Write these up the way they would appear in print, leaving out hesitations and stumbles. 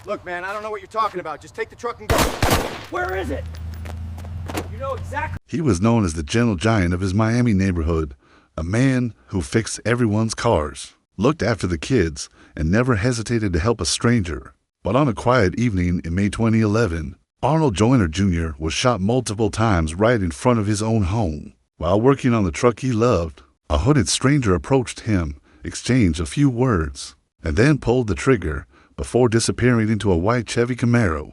Look, man, I don't know what you're talking about. Just take the truck and go. Where is it? You know exactly. He was known as the gentle giant of his Miami neighborhood, a man who fixed everyone's cars, looked after the kids, and never hesitated to help a stranger. But on a quiet evening in May 2011, Arnold Joyner Jr. was shot multiple times right in front of his own home. While working on the truck he loved, a hooded stranger approached him, exchanged a few words, and then pulled the trigger before disappearing into a white Chevy Camaro.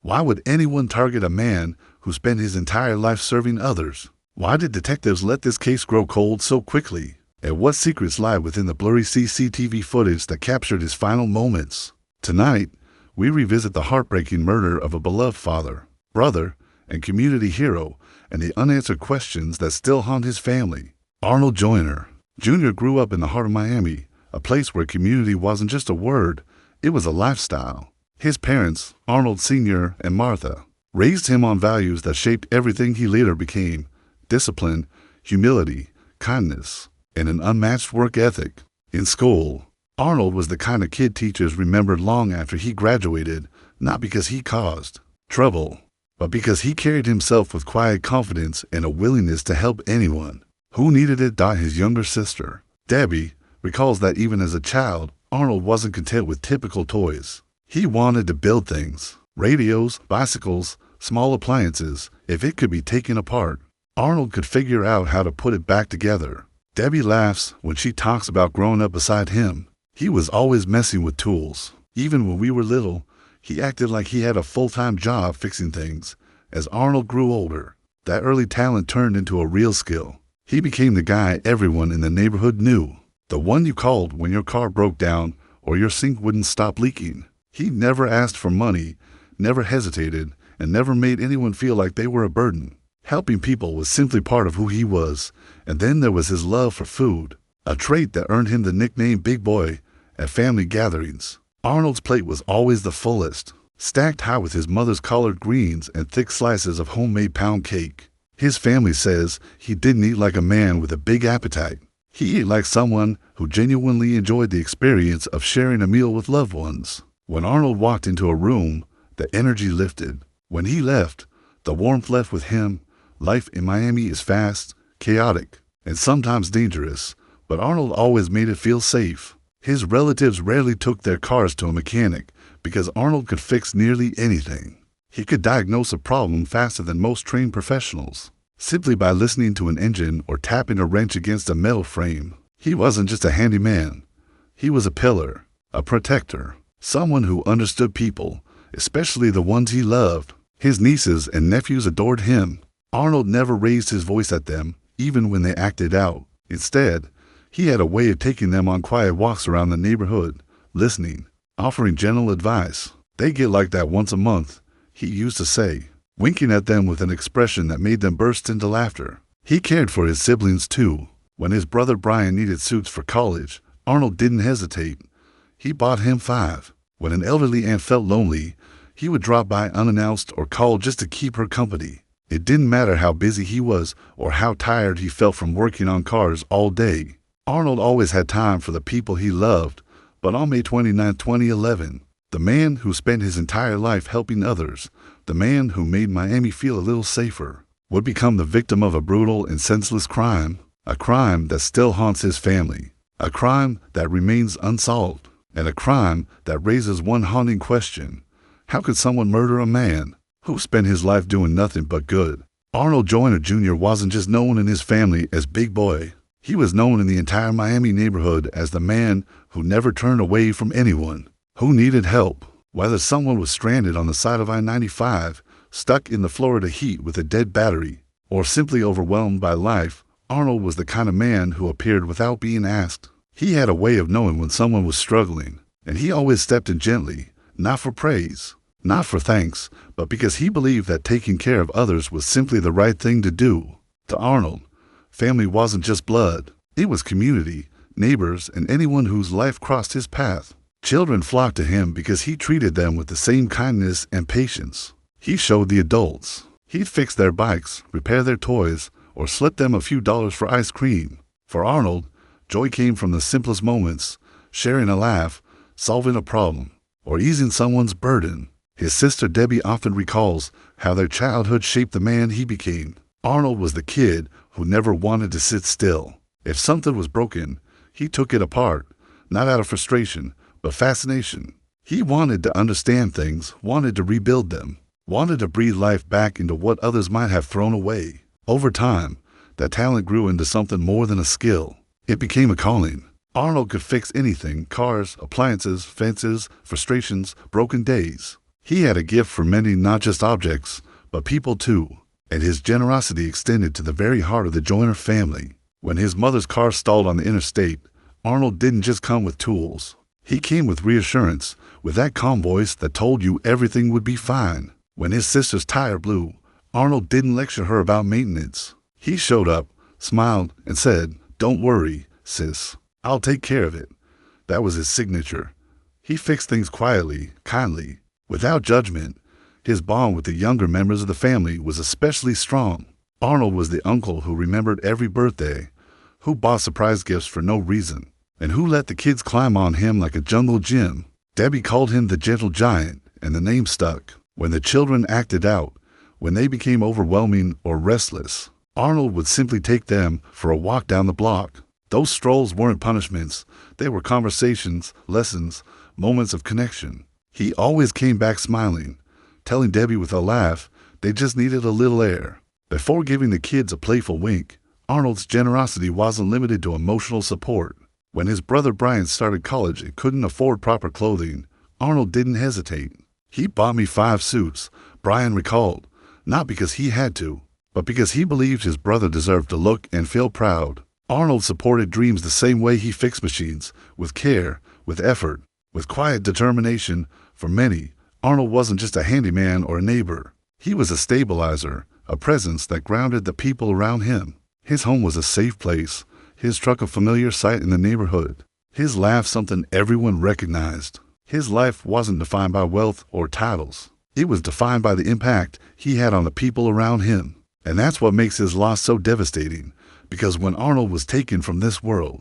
Why would anyone target a man who spent his entire life serving others? Why did detectives let this case grow cold so quickly? And what secrets lie within the blurry CCTV footage that captured his final moments? Tonight, we revisit the heartbreaking murder of a beloved father, brother, and community hero, and the unanswered questions that still haunt his family. Arnold Joyner Jr. grew up in the heart of Miami, a place where community wasn't just a word, it was a lifestyle. His parents, Arnold Sr. and Martha, raised him on values that shaped everything he later became: discipline, humility, kindness, and an unmatched work ethic. In school, Arnold was the kind of kid teachers remembered long after he graduated, not because he caused trouble, but because he carried himself with quiet confidence and a willingness to help anyone who needed it. His younger sister, Debbie, recalls that even as a child, Arnold wasn't content with typical toys. He wanted to build things: radios, bicycles, small appliances. If it could be taken apart, Arnold could figure out how to put it back together. Debbie laughs when she talks about growing up beside him. He was always messing with tools. Even when we were little, he acted like he had a full-time job fixing things. As Arnold grew older, that early talent turned into a real skill. He became the guy everyone in the neighborhood knew, the one you called when your car broke down or your sink wouldn't stop leaking. He never asked for money, never hesitated, and never made anyone feel like they were a burden. Helping people was simply part of who he was. And then there was his love for food, a trait that earned him the nickname Big Boy at family gatherings. Arnold's plate was always the fullest, stacked high with his mother's collard greens and thick slices of homemade pound cake. His family says he didn't eat like a man with a big appetite. He ate like someone who genuinely enjoyed the experience of sharing a meal with loved ones. When Arnold walked into a room, the energy lifted. When he left, the warmth left with him. Life in Miami is fast, chaotic, and sometimes dangerous, but Arnold always made it feel safe. His relatives rarely took their cars to a mechanic because Arnold could fix nearly anything. He could diagnose a problem faster than most trained professionals, simply by listening to an engine or tapping a wrench against a metal frame. He wasn't just a handyman. He was a pillar, a protector, someone who understood people, especially the ones he loved. His nieces and nephews adored him. Arnold never raised his voice at them, even when they acted out. Instead, he had a way of taking them on quiet walks around the neighborhood, listening, offering gentle advice. "They get like that once a month," he used to say, winking at them with an expression that made them burst into laughter. He cared for his siblings too. When his brother Brian needed suits for college, Arnold didn't hesitate. He bought him 5. When an elderly aunt felt lonely, he would drop by unannounced or call just to keep her company. It didn't matter how busy he was or how tired he felt from working on cars all day. Arnold always had time for the people he loved. But on May 29, 2011, the man who spent his entire life helping others, the man who made Miami feel a little safer, would become the victim of a brutal and senseless crime, a crime that still haunts his family, a crime that remains unsolved, and a crime that raises one haunting question: how could someone murder a man who spent his life doing nothing but good? Arnold Joyner Jr. wasn't just known in his family as Big Boy. He was known in the entire Miami neighborhood as the man who never turned away from anyone who needed help. Whether someone was stranded on the side of I-95, stuck in the Florida heat with a dead battery, or simply overwhelmed by life, Arnold was the kind of man who appeared without being asked. He had a way of knowing when someone was struggling, and he always stepped in gently, not for praise, not for thanks, but because he believed that taking care of others was simply the right thing to do. To Arnold, family wasn't just blood. It was community, neighbors, and anyone whose life crossed his path. Children flocked to him because he treated them with the same kindness and patience he showed the adults. He'd fix their bikes, repair their toys, or slip them a few dollars for ice cream. For Arnold, joy came from the simplest moments, sharing a laugh, solving a problem, or easing someone's burden. His sister Debbie often recalls how their childhood shaped the man he became. Arnold was the kid who never wanted to sit still. If something was broken, he took it apart, not out of frustration, but fascination. He wanted to understand things, wanted to rebuild them, wanted to breathe life back into what others might have thrown away. Over time, that talent grew into something more than a skill. It became a calling. Arnold could fix anything: cars, appliances, fences, frustrations, broken days. He had a gift for mending not just objects, but people too, and his generosity extended to the very heart of the Joyner family. When his mother's car stalled on the interstate, Arnold didn't just come with tools. He came with reassurance, with that calm voice that told you everything would be fine. When his sister's tire blew, Arnold didn't lecture her about maintenance. He showed up, smiled, and said, "Don't worry, sis. I'll take care of it." That was his signature. He fixed things quietly, kindly, without judgment. His bond with the younger members of the family was especially strong. Arnold was the uncle who remembered every birthday, who bought surprise gifts for no reason, and who let the kids climb on him like a jungle gym. Debbie called him the gentle giant, and the name stuck. When the children acted out, when they became overwhelming or restless, Arnold would simply take them for a walk down the block. Those strolls weren't punishments. They were conversations, lessons, moments of connection. He always came back smiling, telling Debbie with a laugh they just needed a little air. Before giving the kids a playful wink, Arnold's generosity wasn't limited to emotional support. When his brother Brian started college and couldn't afford proper clothing, Arnold didn't hesitate. "He bought me 5 suits," Brian recalled, not because he had to, but because he believed his brother deserved to look and feel proud. Arnold supported dreams the same way he fixed machines, with care, with effort, with quiet determination. For many, Arnold wasn't just a handyman or a neighbor. He was a stabilizer, a presence that grounded the people around him. His home was a safe place, his truck a familiar sight in the neighborhood, his laugh something everyone recognized. His life wasn't defined by wealth or titles. It was defined by the impact he had on the people around him. And that's what makes his loss so devastating, because when Arnold was taken from this world,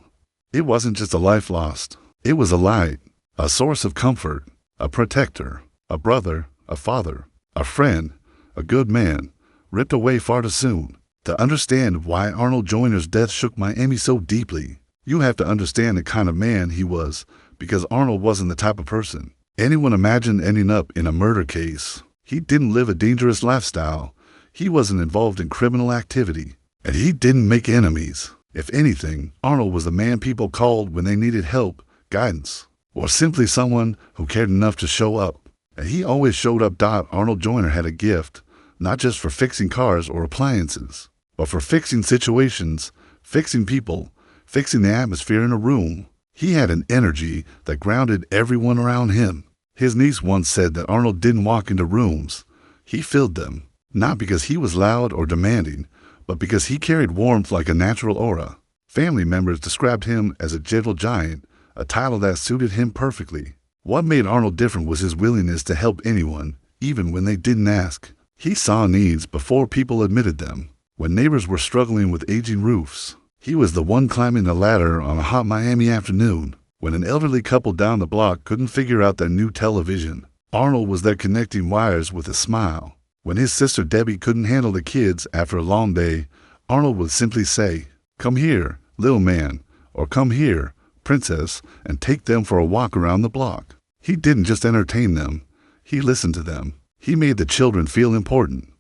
it wasn't just a life lost. It was a light, a source of comfort, a protector, a brother, a father, a friend, a good man, ripped away far too soon. To understand why Arnold Joyner's death shook Miami so deeply, you have to understand the kind of man he was, because Arnold wasn't the type of person anyone imagined ending up in a murder case. He didn't live a dangerous lifestyle. He wasn't involved in criminal activity. And he didn't make enemies. If anything, Arnold was the man people called when they needed help, guidance, or simply someone who cared enough to show up. And he always showed up. Arnold Joyner had a gift, not just for fixing cars or appliances, but for fixing situations, fixing people, fixing the atmosphere in a room. He had an energy that grounded everyone around him. His niece once said that Arnold didn't walk into rooms. He filled them, not because he was loud or demanding, but because he carried warmth like a natural aura. Family members described him as a gentle giant, a title that suited him perfectly. What made Arnold different was his willingness to help anyone, even when they didn't ask. He saw needs before people admitted them. When neighbors were struggling with aging roofs, he was the one climbing the ladder on a hot Miami afternoon. When an elderly couple down the block couldn't figure out their new television, Arnold was there connecting wires with a smile. When his sister Debbie couldn't handle the kids after a long day, Arnold would simply say, "Come here, little man," or "Come here, princess," and take them for a walk around the block. He didn't just entertain them. He listened to them. He made the children feel important.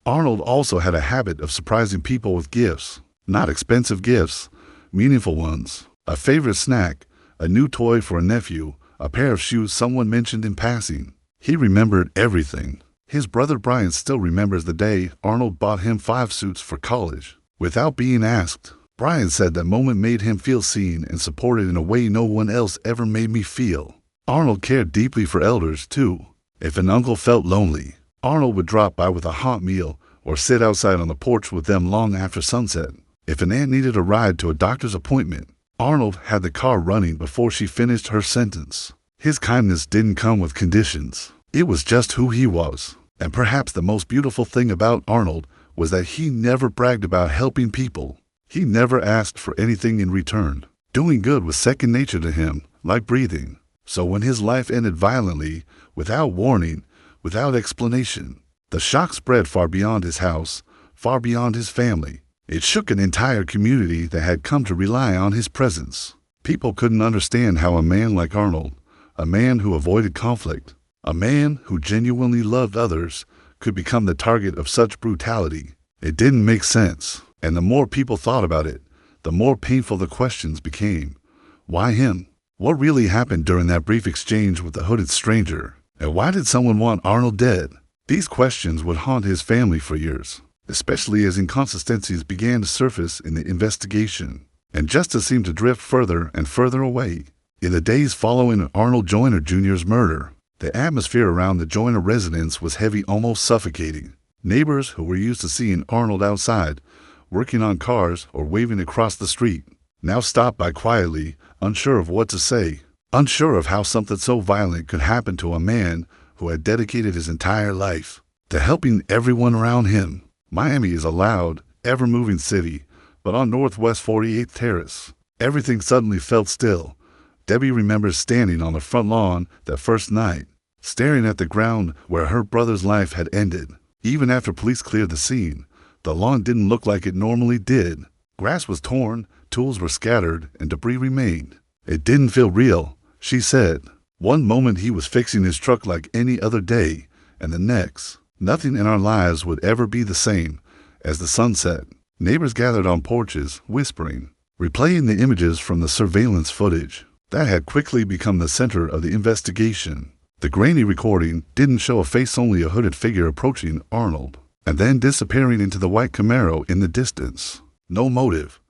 Arnold also had a habit of surprising people with gifts. Not expensive gifts, meaningful ones. A favorite snack, a new toy for a nephew, a pair of shoes someone mentioned in passing. He remembered everything. His brother Brian still remembers the day Arnold bought him 5 suits for college. Without being asked, Brian said that moment made him feel seen and supported in a way no one else ever made me feel. Arnold cared deeply for elders, too. If an uncle felt lonely, Arnold would drop by with a hot meal or sit outside on the porch with them long after sunset. If an aunt needed a ride to a doctor's appointment, Arnold had the car running before she finished her sentence. His kindness didn't come with conditions. It was just who he was. And perhaps the most beautiful thing about Arnold was that he never bragged about helping people. He never asked for anything in return. Doing good was second nature to him, like breathing. So when his life ended violently, without warning, without explanation, the shock spread far beyond his house, far beyond his family. It shook an entire community that had come to rely on his presence. People couldn't understand how a man like Arnold, a man who avoided conflict, a man who genuinely loved others, could become the target of such brutality. It didn't make sense, and the more people thought about it, the more painful the questions became. Why him? What really happened during that brief exchange with the hooded stranger? And why did someone want Arnold dead? These questions would haunt his family for years, especially as inconsistencies began to surface in the investigation, and justice seemed to drift further and further away. In the days following Arnold Joyner Jr.'s murder, the atmosphere around the Joyner residence was heavy, almost suffocating. Neighbors who were used to seeing Arnold outside, working on cars or waving across the street, now stopped by quietly, unsure of what to say, unsure of how something so violent could happen to a man who had dedicated his entire life to helping everyone around him. Miami is a loud, ever-moving city, but on Northwest 48th Terrace, everything suddenly felt still. Debbie remembers standing on the front lawn that first night, staring at the ground where her brother's life had ended. Even after police cleared the scene, the lawn didn't look like it normally did. Grass was torn, tools were scattered, and debris remained. It didn't feel real, she said. One moment he was fixing his truck like any other day, and the next, nothing in our lives would ever be the same. As the sun set, neighbors gathered on porches, whispering, replaying the images from the surveillance footage that had quickly become the center of the investigation. The grainy recording didn't show a face, only a hooded figure approaching Arnold, and then disappearing into the white Camaro in the distance. No motive,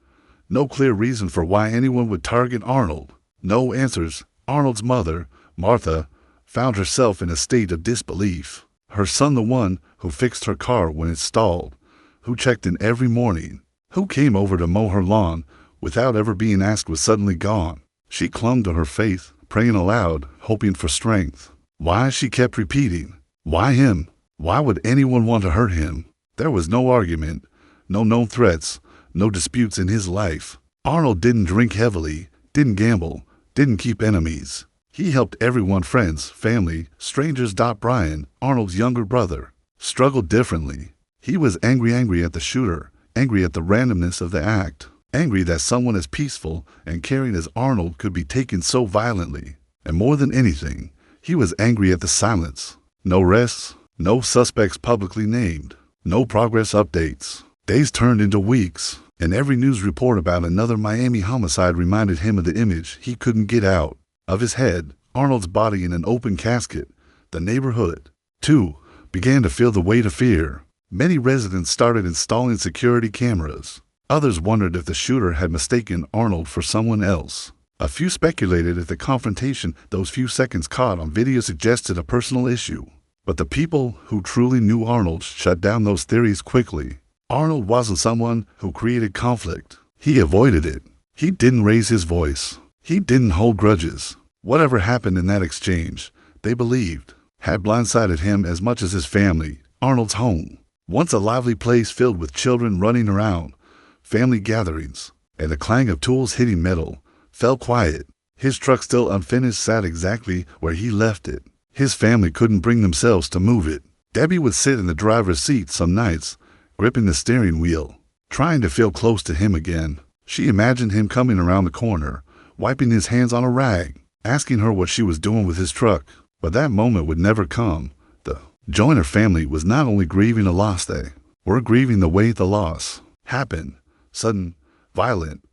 no clear reason for why anyone would target Arnold. No answers. Arnold's mother, Martha, found herself in a state of disbelief. Her son, the one who fixed her car when it stalled, who checked in every morning, who came over to mow her lawn without ever being asked, was suddenly gone. She clung to her faith, praying aloud, hoping for strength. Why, she kept repeating, why him? Why would anyone want to hurt him? There was no argument, no known threats, no disputes in his life. Arnold didn't drink heavily, didn't gamble, didn't keep enemies. He helped everyone, friends, family, strangers. Brian, Arnold's younger brother, struggled differently. He was angry at the shooter, angry at the randomness of the act, angry that someone as peaceful and caring as Arnold could be taken so violently. And more than anything, he was angry at the silence. No arrests, no suspects publicly named, no progress updates. Days turned into weeks, and every news report about another Miami homicide reminded him of the image he couldn't get out of his head. Arnold's body in an open casket. The neighborhood, too, began to feel the weight of fear. Many residents started installing security cameras. Others wondered if the shooter had mistaken Arnold for someone else. A few speculated if the confrontation those few seconds caught on video suggested a personal issue. But the people who truly knew Arnold shut down those theories quickly. Arnold wasn't someone who created conflict. He avoided it. He didn't raise his voice. He didn't hold grudges. Whatever happened in that exchange, they believed, had blindsided him as much as his family. Arnold's home, once a lively place filled with children running around, family gatherings, and the clang of tools hitting metal, fell quiet. His truck, still unfinished, sat exactly where he left it. His family couldn't bring themselves to move it. Debbie would sit in the driver's seat some nights, gripping the steering wheel, trying to feel close to him again. She imagined him coming around the corner, wiping his hands on a rag, asking her what she was doing with his truck. But that moment would never come. The Joyner family was not only grieving a loss, they were grieving the way the loss happened. Sudden, violent,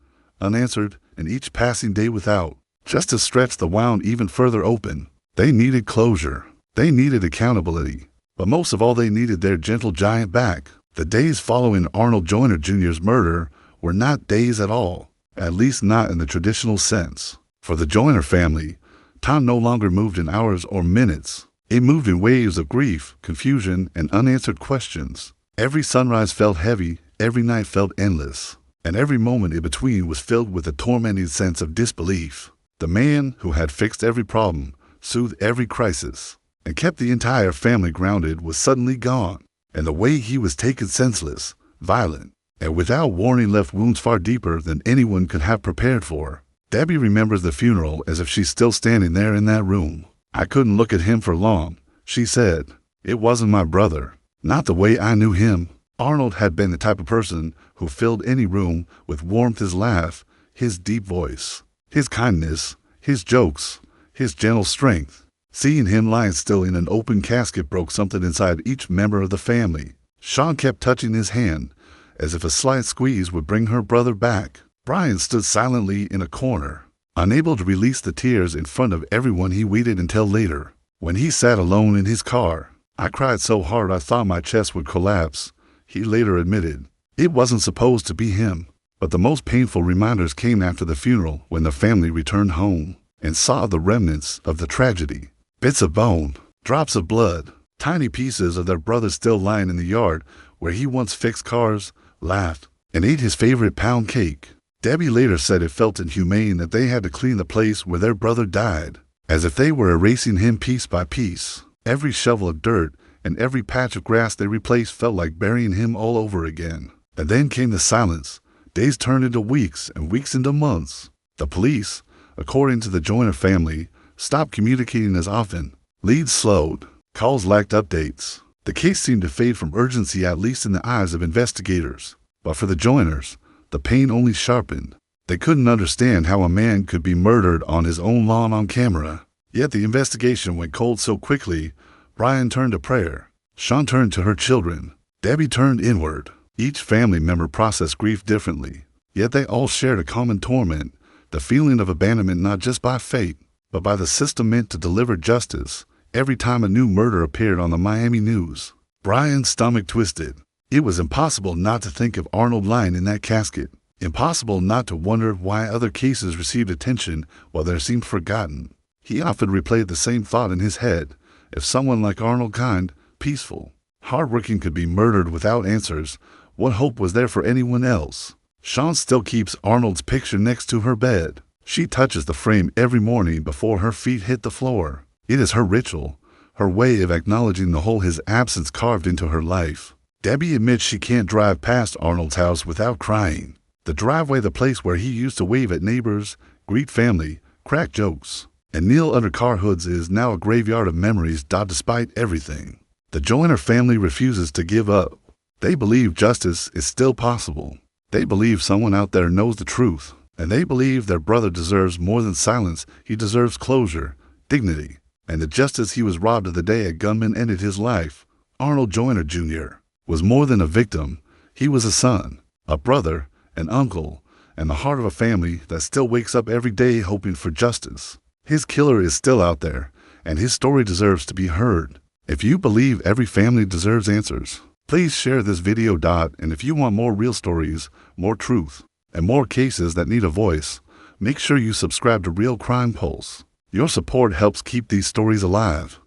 unanswered, and each passing day without justice stretched the wound even further open. They needed closure. They needed accountability. But most of all, they needed their gentle giant back. The days following Arnold Joyner Jr.'s murder were not days at all, at least not in the traditional sense. For the Joyner family, time no longer moved in hours or minutes. It moved in waves of grief, confusion, and unanswered questions. Every sunrise felt heavy, every night felt endless, and every moment in between was filled with a tormenting sense of disbelief. The man who had fixed every problem, soothed every crisis, and kept the entire family grounded was suddenly gone. And the way he was taken senseless, violent, and without warning left wounds far deeper than anyone could have prepared for. Debbie remembers the funeral as if she's still standing there in that room. I couldn't look at him for long, she said. It wasn't my brother, not the way I knew him. Arnold had been the type of person who filled any room with warmth, his laugh, his deep voice, his kindness, his jokes, his gentle strength. Seeing him lying still in an open casket broke something inside each member of the family. Sean kept touching his hand, as if a slight squeeze would bring her brother back. Brian stood silently in a corner, unable to release the tears in front of everyone. He waited until later, when he sat alone in his car. I cried so hard I thought my chest would collapse, he later admitted. It wasn't supposed to be him, but the most painful reminders came after the funeral, when the family returned home and saw the remnants of the tragedy. Bits of bone, drops of blood, tiny pieces of their brother still lying in the yard where he once fixed cars, laughed, and ate his favorite pound cake. Debbie later said it felt inhumane that they had to clean the place where their brother died, as if they were erasing him piece by piece. Every shovel of dirt and every patch of grass they replaced felt like burying him all over again. And then came the silence. Days turned into weeks and weeks into months. The police, according to the Joyner family, stopped communicating as often. Leads slowed. Calls lacked updates. The case seemed to fade from urgency, at least in the eyes of investigators. But for the Joyners, the pain only sharpened. They couldn't understand how a man could be murdered on his own lawn on camera. Yet the investigation went cold so quickly. Brian turned to prayer. Sean turned to her children. Debbie turned inward. Each family member processed grief differently. Yet they all shared a common torment, the feeling of abandonment, not just by fate, but by the system meant to deliver justice. Every time a new murder appeared on the Miami news, Brian's stomach twisted. It was impossible not to think of Arnold lying in that casket. Impossible not to wonder why other cases received attention while theirs seemed forgotten. He often replayed the same thought in his head. If someone like Arnold, kind, peaceful, hardworking, could be murdered without answers, what hope was there for anyone else? Sean still keeps Arnold's picture next to her bed. She touches the frame every morning before her feet hit the floor. It is her ritual, her way of acknowledging the hole his absence carved into her life. Debbie admits she can't drive past Arnold's house without crying. The driveway, the place where he used to wave at neighbors, greet family, crack jokes, and kneel under car hoods, is now a graveyard of memories. Despite everything, the Joyner family refuses to give up. They believe justice is still possible. They believe someone out there knows the truth, and they believe their brother deserves more than silence. He deserves closure, dignity, and the justice he was robbed of the day a gunman ended his life. Arnold Joyner Jr. was more than a victim. He was a son, a brother, an uncle, and the heart of a family that still wakes up every day hoping for justice. His killer is still out there, and his story deserves to be heard. If you believe every family deserves answers, please share this video. And if you want more real stories, more truth, and more cases that need a voice, make sure you subscribe to Real Crime Pulse. Your support helps keep these stories alive.